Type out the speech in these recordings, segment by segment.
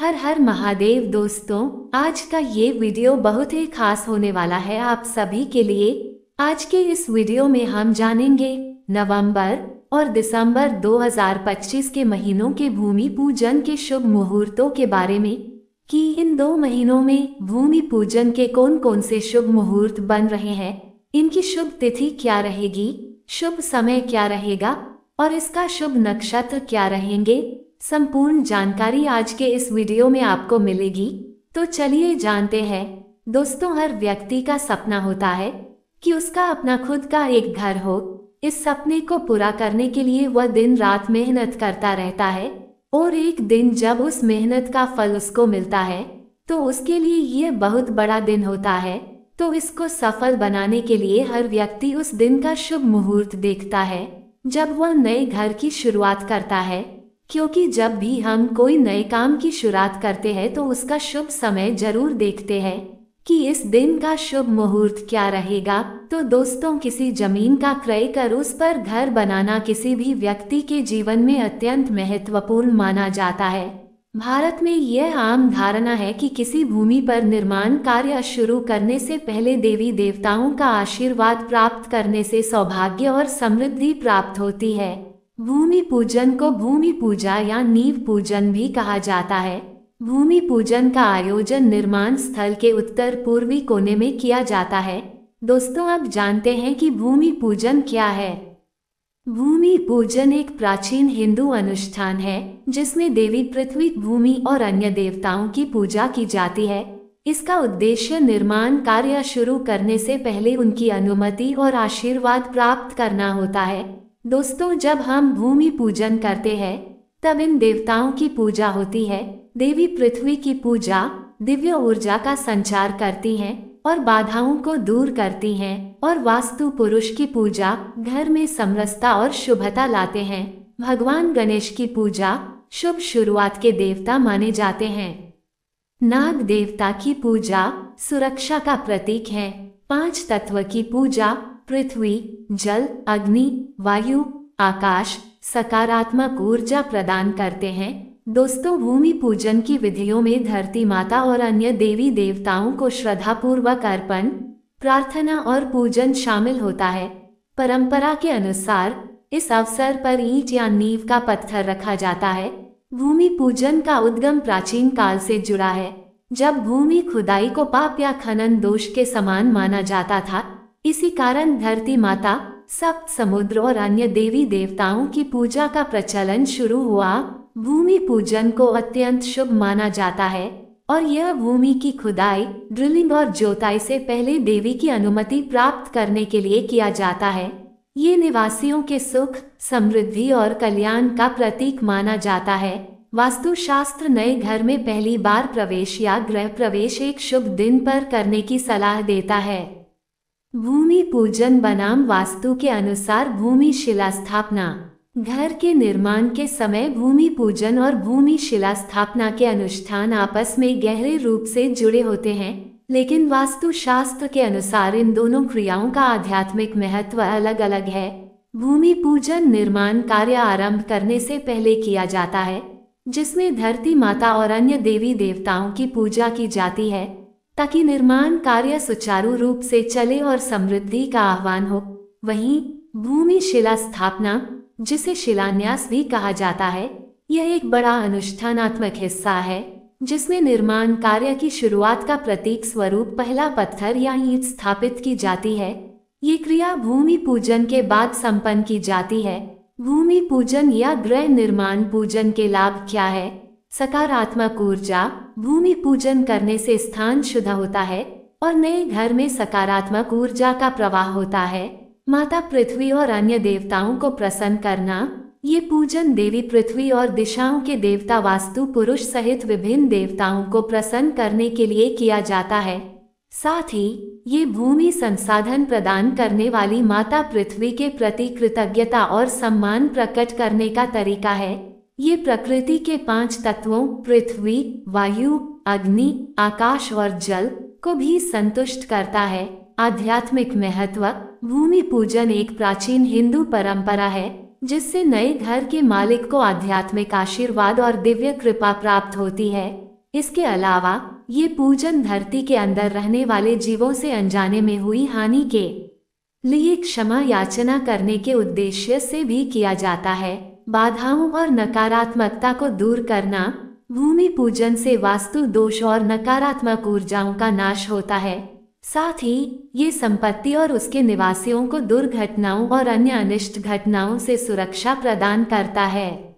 हर हर महादेव दोस्तों, आज का ये वीडियो बहुत ही खास होने वाला है आप सभी के लिए। आज के इस वीडियो में हम जानेंगे नवंबर और दिसंबर 2025 के महीनों के भूमि पूजन के शुभ मुहूर्तों के बारे में कि इन 2 महीनों में भूमि पूजन के कौन कौन से शुभ मुहूर्त बन रहे हैं, इनकी शुभ तिथि क्या रहेगी, शुभ समय क्या रहेगा और इसका शुभ नक्षत्र क्या रहेंगे। संपूर्ण जानकारी आज के इस वीडियो में आपको मिलेगी। तो चलिए जानते हैं। दोस्तों, हर व्यक्ति का सपना होता है कि उसका अपना खुद का एक घर हो। इस सपने को पूरा करने के लिए वह दिन रात मेहनत करता रहता है और एक दिन जब उस मेहनत का फल उसको मिलता है तो उसके लिए यह बहुत बड़ा दिन होता है। तो इसको सफल बनाने के लिए हर व्यक्ति उस दिन का शुभ मुहूर्त देखता है जब वह नए घर की शुरुआत करता है, क्योंकि जब भी हम कोई नए काम की शुरुआत करते हैं तो उसका शुभ समय जरूर देखते हैं कि इस दिन का शुभ मुहूर्त क्या रहेगा। तो दोस्तों, किसी जमीन का क्रय कर उस पर घर बनाना किसी भी व्यक्ति के जीवन में अत्यंत महत्वपूर्ण माना जाता है। भारत में यह आम धारणा है कि किसी भूमि पर निर्माण कार्य शुरू करने से पहले देवी देवताओं का आशीर्वाद प्राप्त करने से सौभाग्य और समृद्धि प्राप्त होती है। भूमि पूजन को भूमि पूजा या नींव पूजन भी कहा जाता है। भूमि पूजन का आयोजन निर्माण स्थल के उत्तर पूर्वी कोने में किया जाता है। दोस्तों, अब जानते हैं कि भूमि पूजन क्या है। भूमि पूजन एक प्राचीन हिंदू अनुष्ठान है जिसमें देवी पृथ्वी, भूमि और अन्य देवताओं की पूजा की जाती है। इसका उद्देश्य निर्माण कार्य शुरू करने से पहले उनकी अनुमति और आशीर्वाद प्राप्त करना होता है। दोस्तों, जब हम भूमि पूजन करते हैं तब इन देवताओं की पूजा होती है। देवी पृथ्वी की पूजा दिव्य ऊर्जा का संचार करती हैं और बाधाओं को दूर करती हैं, और वास्तु पुरुष की पूजा घर में समरसता और शुभता लाते हैं। भगवान गणेश की पूजा शुभ शुरुआत के देवता माने जाते हैं। नाग देवता की पूजा सुरक्षा का प्रतीक है। 5 तत्व की पूजा पृथ्वी, जल, अग्नि, वायु, आकाश सकारात्मक ऊर्जा प्रदान करते हैं। दोस्तों, भूमि पूजन की विधियों में धरती माता और अन्य देवी देवताओं को श्रद्धापूर्वक अर्पण, प्रार्थना और पूजन शामिल होता है। परंपरा के अनुसार इस अवसर पर ईंट या नींव का पत्थर रखा जाता है। भूमि पूजन का उद्गम प्राचीन काल से जुड़ा है, जब भूमि खुदाई को पाप या खनन दोष के समान माना जाता था। इसी कारण धरती माता, सप्त समुद्र और अन्य देवी देवताओं की पूजा का प्रचलन शुरू हुआ। भूमि पूजन को अत्यंत शुभ माना जाता है और यह भूमि की खुदाई, ड्रिलिंग और जोताई से पहले देवी की अनुमति प्राप्त करने के लिए किया जाता है। ये निवासियों के सुख, समृद्धि और कल्याण का प्रतीक माना जाता है। वास्तुशास्त्र नए घर में पहली बार प्रवेश या गृह प्रवेश एक शुभ दिन पर करने की सलाह देता है। भूमि पूजन बनाम वास्तु के अनुसार भूमि शिला स्थापना। घर के निर्माण के समय भूमि पूजन और भूमि शिला स्थापना के अनुष्ठान आपस में गहरे रूप से जुड़े होते हैं, लेकिन वास्तुशास्त्र के अनुसार इन दोनों क्रियाओं का आध्यात्मिक महत्व अलग अलग है। भूमि पूजन निर्माण कार्य आरंभ करने से पहले किया जाता है, जिसमें धरती माता और अन्य देवी देवताओं की पूजा की जाती है ताकि निर्माण कार्य सुचारू रूप से चले और समृद्धि का आह्वान हो। वहीं भूमि शिला स्थापना, जिसे शिलान्यास भी कहा जाता है, यह एक बड़ा अनुष्ठानात्मक हिस्सा है जिसमें निर्माण कार्य की शुरुआत का प्रतीक स्वरूप पहला पत्थर या ईंट स्थापित की जाती है। ये क्रिया भूमि पूजन के बाद संपन्न की जाती है। भूमि पूजन या गृह निर्माण पूजन के लाभ क्या है? सकारात्मक ऊर्जा। भूमि पूजन करने से स्थान शुद्ध होता है और नए घर में सकारात्मक ऊर्जा का प्रवाह होता है। माता पृथ्वी और अन्य देवताओं को प्रसन्न करना। ये पूजन देवी पृथ्वी और दिशाओं के देवता वास्तु पुरुष सहित विभिन्न देवताओं को प्रसन्न करने के लिए किया जाता है। साथ ही ये भूमि संसाधन प्रदान करने वाली माता पृथ्वी के प्रति कृतज्ञता और सम्मान प्रकट करने का तरीका है। ये प्रकृति के 5 तत्वों पृथ्वी, वायु, अग्नि, आकाश और जल को भी संतुष्ट करता है। आध्यात्मिक महत्व। भूमि पूजन एक प्राचीन हिंदू परंपरा है जिससे नए घर के मालिक को आध्यात्मिक आशीर्वाद और दिव्य कृपा प्राप्त होती है। इसके अलावा ये पूजन धरती के अंदर रहने वाले जीवों से अनजाने में हुई हानि के लिए क्षमा याचना करने के उद्देश्य से भी किया जाता है। बाधाओं और नकारात्मकता को दूर करना। भूमि पूजन से वास्तु दोष और नकारात्मक ऊर्जाओं का नाश होता है। साथ ही ये संपत्ति और उसके निवासियों को दुर्घटनाओं और अन्य अनिष्ट घटनाओं से सुरक्षा प्रदान करता है।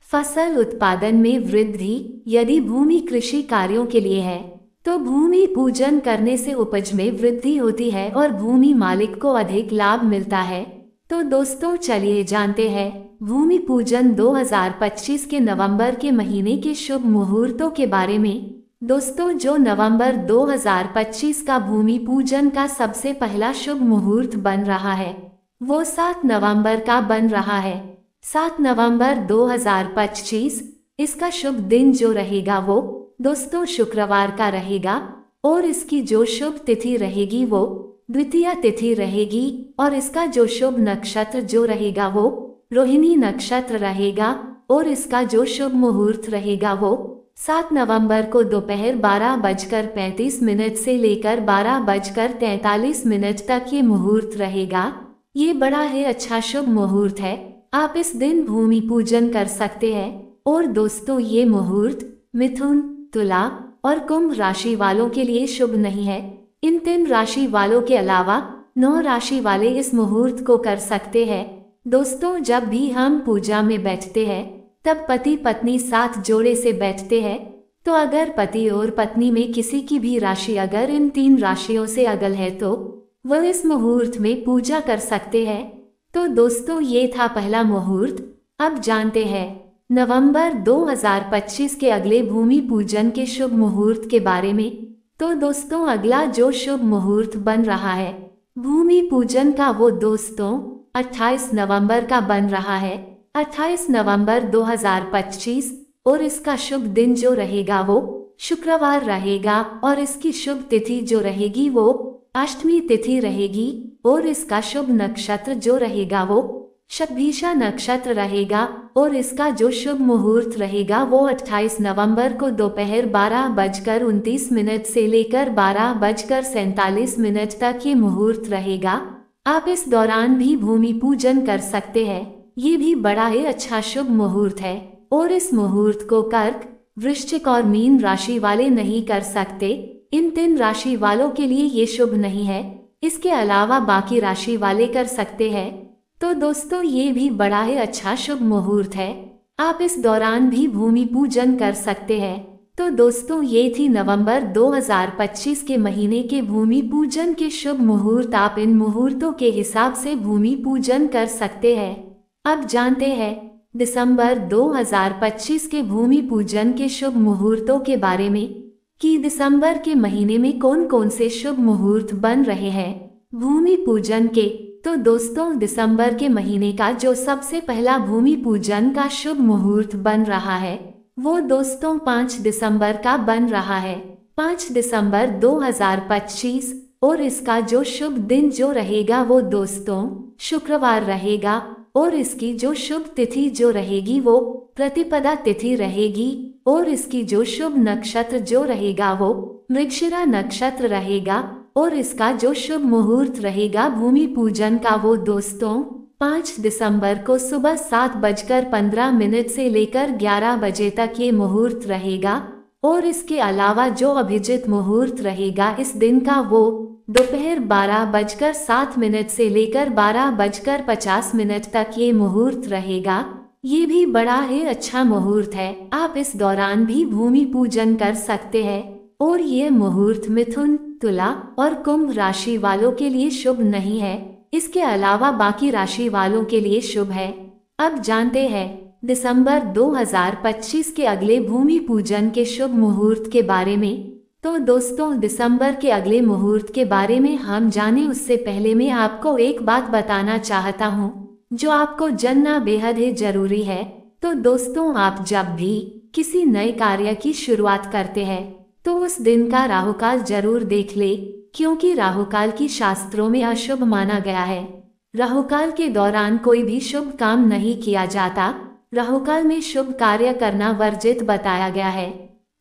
फसल उत्पादन में वृद्धि। यदि भूमि कृषि कार्यों के लिए है तो भूमि पूजन करने से उपज में वृद्धि होती है और भूमि मालिक को अधिक लाभ मिलता है। तो दोस्तों चलिए जानते हैं भूमि पूजन 2025 के नवंबर के महीने के शुभ मुहूर्तों के बारे में। दोस्तों जो नवंबर 2025 का भूमि पूजन का सबसे पहला शुभ मुहूर्त बन रहा है वो 7 नवंबर का बन रहा है। 7 नवंबर 2025 इसका शुभ दिन जो रहेगा वो दोस्तों शुक्रवार का रहेगा और इसकी जो शुभ तिथि रहेगी वो द्वितीया तिथि रहेगी और इसका जो शुभ नक्षत्र जो रहेगा वो रोहिणी नक्षत्र रहेगा और इसका जो शुभ मुहूर्त रहेगा वो 7 नवंबर को दोपहर 12:35 से लेकर 12:43 तक ये मुहूर्त रहेगा। ये बड़ा ही अच्छा शुभ मुहूर्त है। आप इस दिन भूमि पूजन कर सकते हैं। और दोस्तों ये मुहूर्त मिथुन, तुला और कुंभ राशि वालों के लिए शुभ नहीं है। इन 3 राशि वालों के अलावा 9 राशि वाले इस मुहूर्त को कर सकते हैं। दोस्तों जब भी हम पूजा में बैठते हैं तब पति पत्नी साथ जोड़े से बैठते हैं। तो अगर पति और पत्नी में किसी की भी राशि अगर इन 3 राशियों से अगल है तो वह इस मुहूर्त में पूजा कर सकते हैं। तो दोस्तों ये था पहला मुहूर्त। अब जानते हैं नवंबर 2025 के अगले भूमि पूजन के शुभ मुहूर्त के बारे में। तो दोस्तों अगला जो शुभ मुहूर्त बन रहा है भूमि पूजन का वो दोस्तों 28 नवंबर का बन रहा है। 28 नवंबर 2025 और इसका शुभ दिन जो रहेगा वो शुक्रवार रहेगा और इसकी शुभ तिथि जो रहेगी वो अष्टमी तिथि रहेगी और इसका शुभ नक्षत्र जो रहेगा वो शतभिषा नक्षत्र रहेगा और इसका जो शुभ मुहूर्त रहेगा वो 28 नवंबर को दोपहर 12:29 से लेकर 12:47 तक ये मुहूर्त रहेगा। आप इस दौरान भी भूमि पूजन कर सकते हैं। ये भी बड़ा ही अच्छा शुभ मुहूर्त है और इस मुहूर्त को कर्क, वृश्चिक और मीन राशि वाले नहीं कर सकते। इन 3 राशि वालों के लिए ये शुभ नहीं है। इसके अलावा बाकी राशि वाले कर सकते हैं। तो दोस्तों ये भी बड़ा ही अच्छा शुभ मुहूर्त है। आप इस दौरान भी भूमि पूजन कर सकते हैं। तो दोस्तों ये थी नवंबर 2025 के महीने के भूमि पूजन के शुभ मुहूर्त। आप इन मुहूर्तों के हिसाब से भूमि पूजन कर सकते हैं। अब जानते हैं दिसंबर 2025 के भूमि पूजन के शुभ मुहूर्तों के बारे में कि दिसंबर के महीने में कौन कौन से शुभ मुहूर्त बन रहे हैं भूमि पूजन के। तो दोस्तों दिसंबर के महीने का जो सबसे पहला भूमि पूजन का शुभ मुहूर्त बन रहा है वो दोस्तों 5 दिसंबर का बन रहा है। 5 दिसंबर 2025 और इसका जो शुभ दिन जो रहेगा वो दोस्तों शुक्रवार रहेगा और इसकी जो शुभ तिथि जो रहेगी वो प्रतिपदा तिथि रहेगी और इसकी जो शुभ नक्षत्र जो रहेगा वो मृगशिरा नक्षत्र रहेगा और इसका जो शुभ मुहूर्त रहेगा भूमि पूजन का वो दोस्तों 5 दिसंबर को सुबह 7:15 से लेकर 11 बजे तक ये मुहूर्त रहेगा। और इसके अलावा जो अभिजित मुहूर्त रहेगा इस दिन का वो दोपहर 12:07 से लेकर 12:50 तक ये मुहूर्त रहेगा। ये भी बड़ा ही अच्छा मुहूर्त है। आप इस दौरान भी भूमि पूजन कर सकते हैं। और ये मुहूर्त मिथुन, तुला और कुंभ राशि वालों के लिए शुभ नहीं है। इसके अलावा बाकी राशि वालों के लिए शुभ है। अब जानते हैं दिसंबर 2025 के अगले भूमि पूजन के शुभ मुहूर्त के बारे में। तो दोस्तों दिसंबर के अगले मुहूर्त के बारे में हम जाने उससे पहले मैं आपको एक बात बताना चाहता हूँ जो आपको जानना बेहद ही जरूरी है। तो दोस्तों आप जब भी किसी नए कार्य की शुरुआत करते हैं तो उस दिन का राहुकाल जरूर देख ले, क्योंकि राहुकाल की शास्त्रों में अशुभ माना गया है। राहुकाल के दौरान कोई भी शुभ काम नहीं किया जाता। राहुकाल में शुभ कार्य करना वर्जित बताया गया है,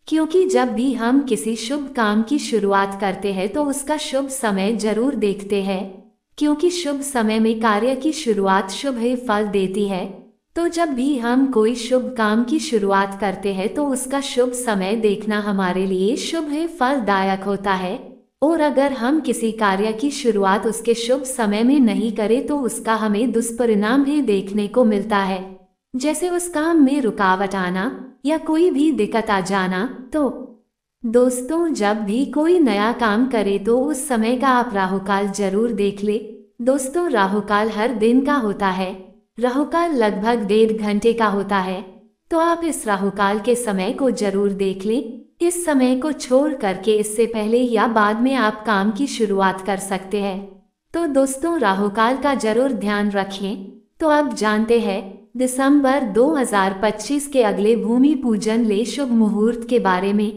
क्योंकि जब भी हम किसी शुभ काम की शुरुआत करते हैं तो उसका शुभ समय जरूर देखते हैं, क्योंकि शुभ समय में कार्य की शुरुआत शुभ ही फल देती है। तो जब भी हम कोई शुभ काम की शुरुआत करते हैं तो उसका शुभ समय देखना हमारे लिए शुभ ही फलदायक होता है। और अगर हम किसी कार्य की शुरुआत उसके शुभ समय में नहीं करें तो उसका हमें दुष्परिणाम ही देखने को मिलता है, जैसे उस काम में रुकावट आना या कोई भी दिक्कत आ जाना। तो दोस्तों, जब भी कोई नया काम करे तो उस समय का आप राहुकाल जरूर देख ले। दोस्तों, राहुकाल हर दिन का होता है। राहुकाल लगभग 1.5 घंटे का होता है, तो आप इस राहुकाल के समय को जरूर देख लें। इस समय को छोड़ करके इससे पहले या बाद में आप काम की शुरुआत कर सकते हैं। तो दोस्तों, राहुकाल का जरूर ध्यान रखें। तो अब जानते हैं दिसंबर 2025 के अगले भूमि पूजन ले शुभ मुहूर्त के बारे में।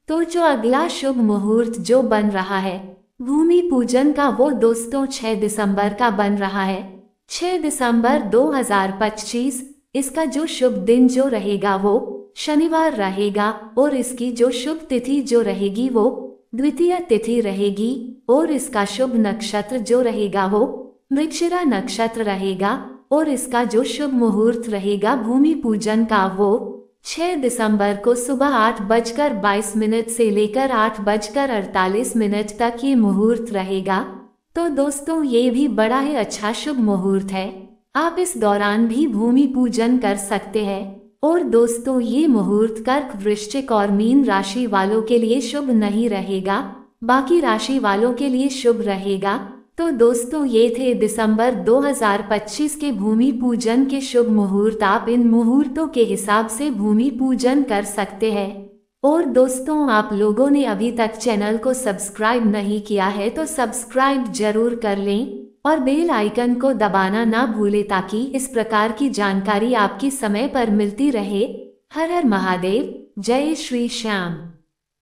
तो जो अगला शुभ मुहूर्त जो बन रहा है भूमि पूजन का, वो दोस्तों 6 दिसंबर का बन रहा है। 6 दिसंबर 2025 इसका जो शुभ दिन जो रहेगा वो शनिवार रहेगा, और इसकी जो शुभ तिथि जो रहेगी वो द्वितीय तिथि रहेगी, और इसका शुभ नक्षत्र जो रहेगा वो मृगशिरा नक्षत्र रहेगा, और इसका जो शुभ मुहूर्त रहेगा भूमि पूजन का वो 6 दिसंबर को सुबह 8:22 से लेकर 8:48 तक ये मुहूर्त रहेगा। तो दोस्तों, ये भी बड़ा ही अच्छा शुभ मुहूर्त है। आप इस दौरान भी भूमि पूजन कर सकते हैं। और दोस्तों, ये मुहूर्त कर्क, वृश्चिक और मीन राशि वालों के लिए शुभ नहीं रहेगा, बाकी राशि वालों के लिए शुभ रहेगा। तो दोस्तों, ये थे दिसंबर 2025 के भूमि पूजन के शुभ मुहूर्त। आप इन मुहूर्तों के हिसाब से भूमि पूजन कर सकते हैं। और दोस्तों, आप लोगों ने अभी तक चैनल को सब्सक्राइब नहीं किया है तो सब्सक्राइब जरूर कर लें और बेल आइकन को दबाना ना भूलें, ताकि इस प्रकार की जानकारी आपकी समय पर मिलती रहे। हर हर महादेव, जय श्री श्याम।